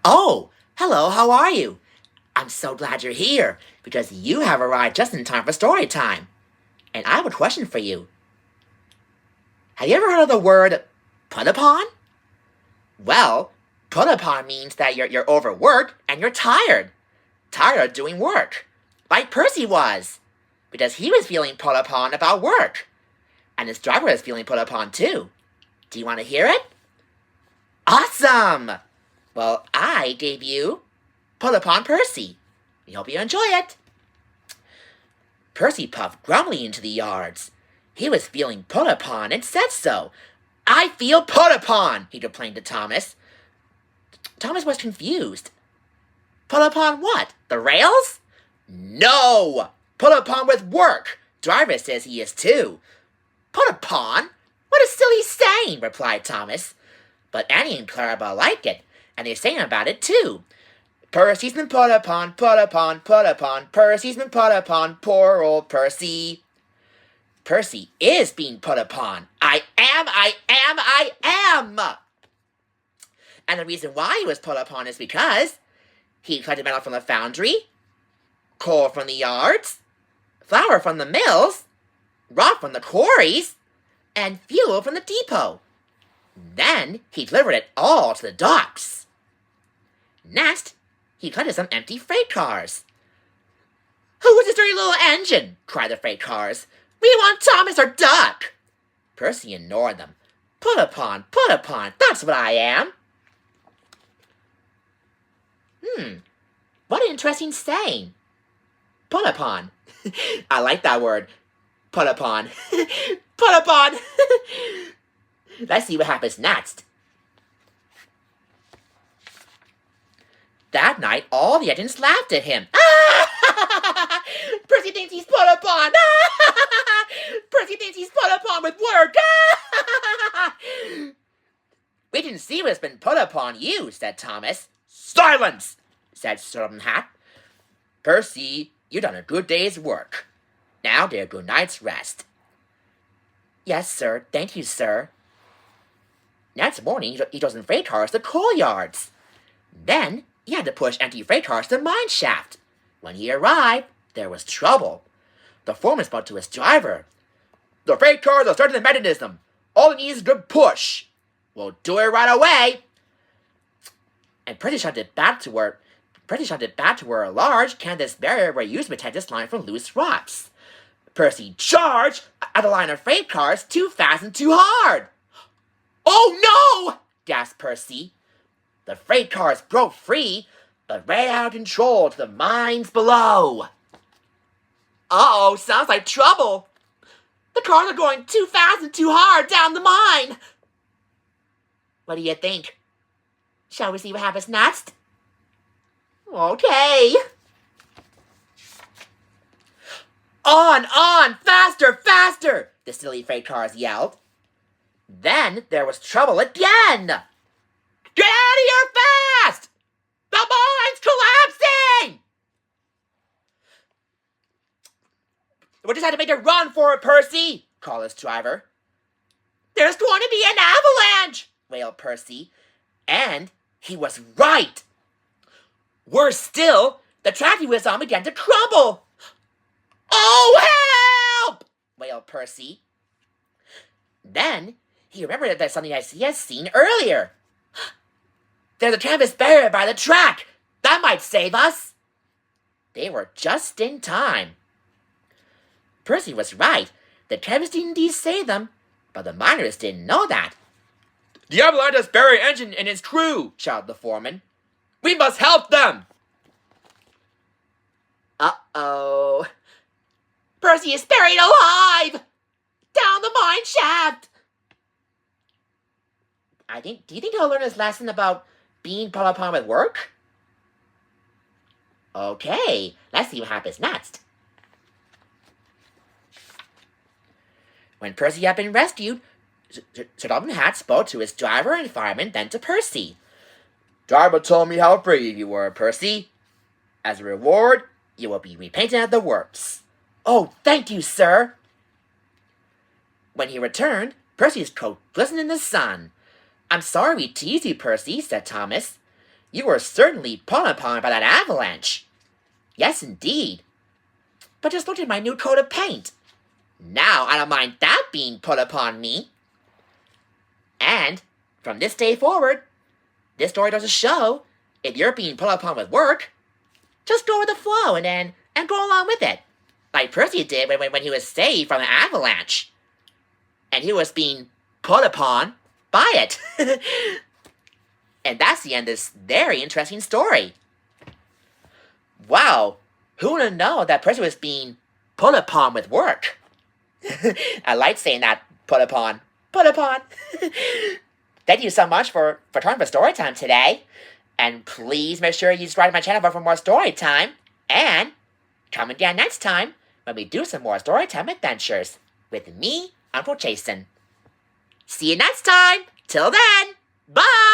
Oh, hello, how are you? I'm so glad you're here, because you have arrived just in time for story time. And I have a question for you. Have you ever heard of the word put upon? Well, put upon means that you're overworked and you're tired. Tired of doing work. Like Percy was. Because he was feeling put upon about work. And his driver was feeling put upon too. Do you want to hear it? Awesome! Well, I gave you Put Upon Percy. We hope you enjoy it. Percy puffed grumbly into the yards. He was feeling put upon and said so. I feel put upon, he complained to Thomas. Thomas was confused. Put upon what? The rails? No! Put upon with work. Driver says he is too. Put upon? What a silly saying, replied Thomas. But Annie and Clarabelle liked it, and they sang about it too. Percy's been put upon, put upon, put upon. Percy's been put upon, poor old Percy. Percy is being put upon. I am. And the reason why he was put upon is because he collected metal from the foundry, coal from the yards, flour from the mills, rock from the quarries, and fuel from the depot. Then he delivered it all to the docks. Next, he collected some empty freight cars. Who is this dirty little engine? Cried the freight cars. We want Thomas or Duck. Percy ignored them. Put upon, that's what I am. What an interesting saying. Put upon. I like that word. Put upon. Put upon. Let's see what happens next. That night, all the engines laughed at him. Percy thinks he's put upon. Percy thinks he's put upon with work. We can see what's been put upon you, said Thomas. Silence, said Certain Hat. Percy, you've done a good day's work. Now dear good night's rest. Yes, sir. Thank you, sir. Next morning, he drove some freight cars to coal yards. Then he had to push empty freight cars to the mine shaft. When he arrived, there was trouble. The foreman spoke to his driver. The freight cars are starting the mechanism. All it needs is a good push. We'll do it right away. And Percy shunted back to where a large canvas barrier were used to protect this line from loose rocks. Percy charged at the line of freight cars too fast and too hard. Oh no! Gasped Percy. The freight cars broke free, but ran out of control to the mines below. Uh-oh, sounds like trouble. The cars are going too fast and too hard down the mine. What do you think? Shall we see what happens next? Okay. On, faster, faster, the silly freight cars yelled. Then there was trouble again. Get out of here fast! The mine's collapsing! We just had to make a run for it, Percy, called his driver. There's going to be an avalanche, wailed Percy. And he was right. Worse still, the track he was on began to crumble. Oh, help! Wailed Percy. Then he remembered that something he had seen earlier. There's a canvas barrier by the track. That might save us. They were just in time. Percy was right. The canvas did indeed save them, but the miners didn't know that. The avalanche has buried engine and its crew, shouted the foreman. We must help them. Uh-oh. Percy is buried alive! Down the mine shaft! Do you think he'll learn his lesson about being put upon with work? Okay, let's see what happens next. When Percy had been rescued, Certain Hat spoke to his driver and fireman, then to Percy. Driver told me how brave you were, Percy. As a reward, you will be repainted at the works. Oh, thank you, sir. When he returned, Percy's coat glistened in the sun. I'm sorry we teased you, Percy, said Thomas. You were certainly put upon by that avalanche. Yes, indeed. But just look at my new coat of paint. Now I don't mind that being put upon me. And from this day forward, this story does show if you're being put upon with work, just go with the flow and go along with it. Like Percy did when he was saved from an avalanche. And he was being put upon by it. And that's the end of this very interesting story. Wow, who would have known that Percy was being put upon with work? I like saying that, put upon. Put upon. Thank you so much for turning for story time today. And please make sure you subscribe to my channel for more story time. And come again next time when we do some more story time adventures with me, Uncle Jason. See you next time. Till then, bye!